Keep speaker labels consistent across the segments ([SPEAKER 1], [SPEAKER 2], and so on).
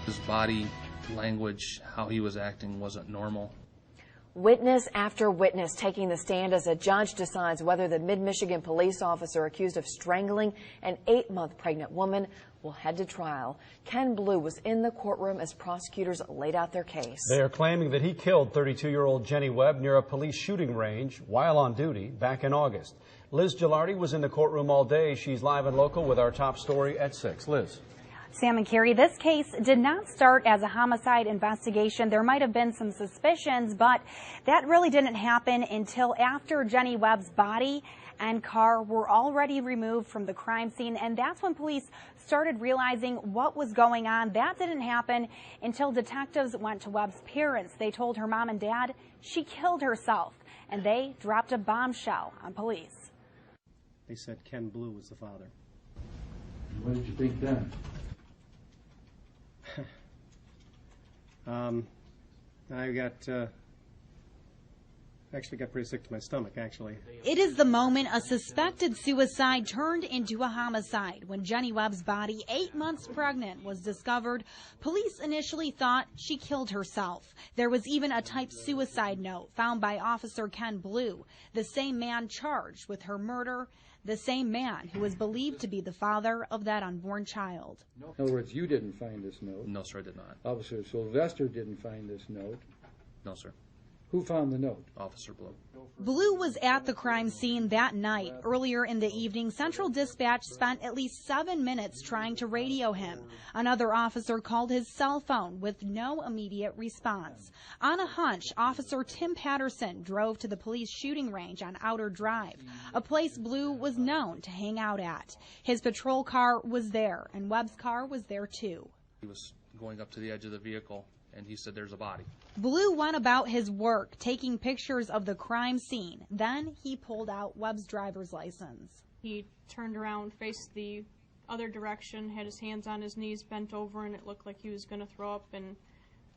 [SPEAKER 1] His body language, how he was acting, wasn't normal.
[SPEAKER 2] Witness after witness taking the stand as a judge decides whether the Mid-Michigan police officer accused of strangling an 8-month pregnant woman will head to trial. Ken Bluew was in the courtroom as prosecutors laid out their case.
[SPEAKER 3] They are claiming that he killed 32-year-old Jenny Webb near a police shooting range while on duty back in August. Liz Gilardi was in the courtroom all day. She's live and local with our top story at 6. Liz.
[SPEAKER 4] Sam and Carrie, this case did not start as a homicide investigation. There might have been some suspicions, but that really didn't happen until after Jenny Webb's body and car were already removed from the crime scene. And that's when police started realizing what was going on. That didn't happen until detectives went to Webb's parents. They told her mom and dad she killed herself, and they dropped a bombshell on police.
[SPEAKER 5] They said Ken Bluew was the father.
[SPEAKER 6] What did you think then?
[SPEAKER 5] I actually got pretty sick to my stomach, actually.
[SPEAKER 7] It is the moment a suspected suicide turned into a homicide. When Jenny Webb's body, 8 months pregnant, was discovered, police initially thought she killed herself. There was even a typed suicide note found by Officer Ken Bluew, the same man charged with her murder, the same man who was believed to be the father of that unborn child.
[SPEAKER 6] In other words, you didn't find this note.
[SPEAKER 1] No, sir, I did not.
[SPEAKER 6] Officer Sylvester didn't find this note.
[SPEAKER 1] No, sir.
[SPEAKER 6] Who found the note?
[SPEAKER 1] Officer Bluew.
[SPEAKER 7] Bluew was at the crime scene that night. Earlier in the evening, Central Dispatch spent at least 7 minutes trying to radio him. Another officer called his cell phone with no immediate response. On a hunch, Officer Tim Patterson drove to the police shooting range on Outer Drive, a place Bluew was known to hang out at. His patrol car was there, and Webb's car was there too.
[SPEAKER 1] He was going up to the edge of the vehicle, and he said, "There's a body."
[SPEAKER 7] Bluew went about his work, taking pictures of the crime scene. Then he pulled out Webb's driver's license.
[SPEAKER 8] He turned around, faced the other direction, had his hands on his knees, bent over, and it looked like he was going to throw up, and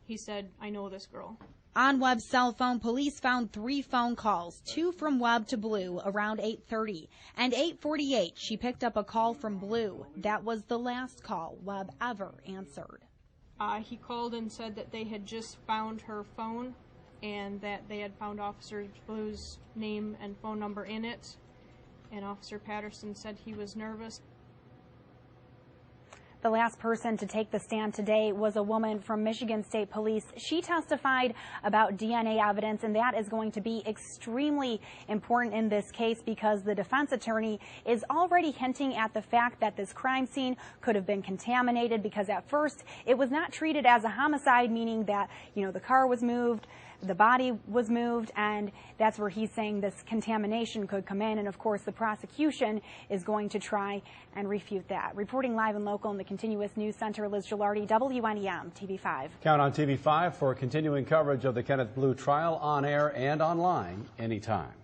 [SPEAKER 8] he said, "I know this girl."
[SPEAKER 7] On Webb's cell phone, police found 3 phone calls, 2 from Webb to Bluew around 8:30. And 8:48, she picked up a call from Bluew. That was the last call Webb ever answered.
[SPEAKER 8] He called and said that they had just found her phone and that they had found Officer Bluew's name and phone number in it. And Officer Patterson said he was nervous.
[SPEAKER 4] The last person to take the stand today was a woman from Michigan State Police. She testified about DNA evidence, and that is going to be extremely important in this case because the defense attorney is already hinting at the fact that this crime scene could have been contaminated because at first it was not treated as a homicide, meaning that, the car was moved, the body was moved, and that's where he's saying this contamination could come in. And of course, the prosecution is going to try and refute that. Reporting live and local in the Continuous News Center, Liz Gilardi, WNEM, TV5.
[SPEAKER 3] Count on TV5 for continuing coverage of the Kenneth Bluew trial on air and online anytime.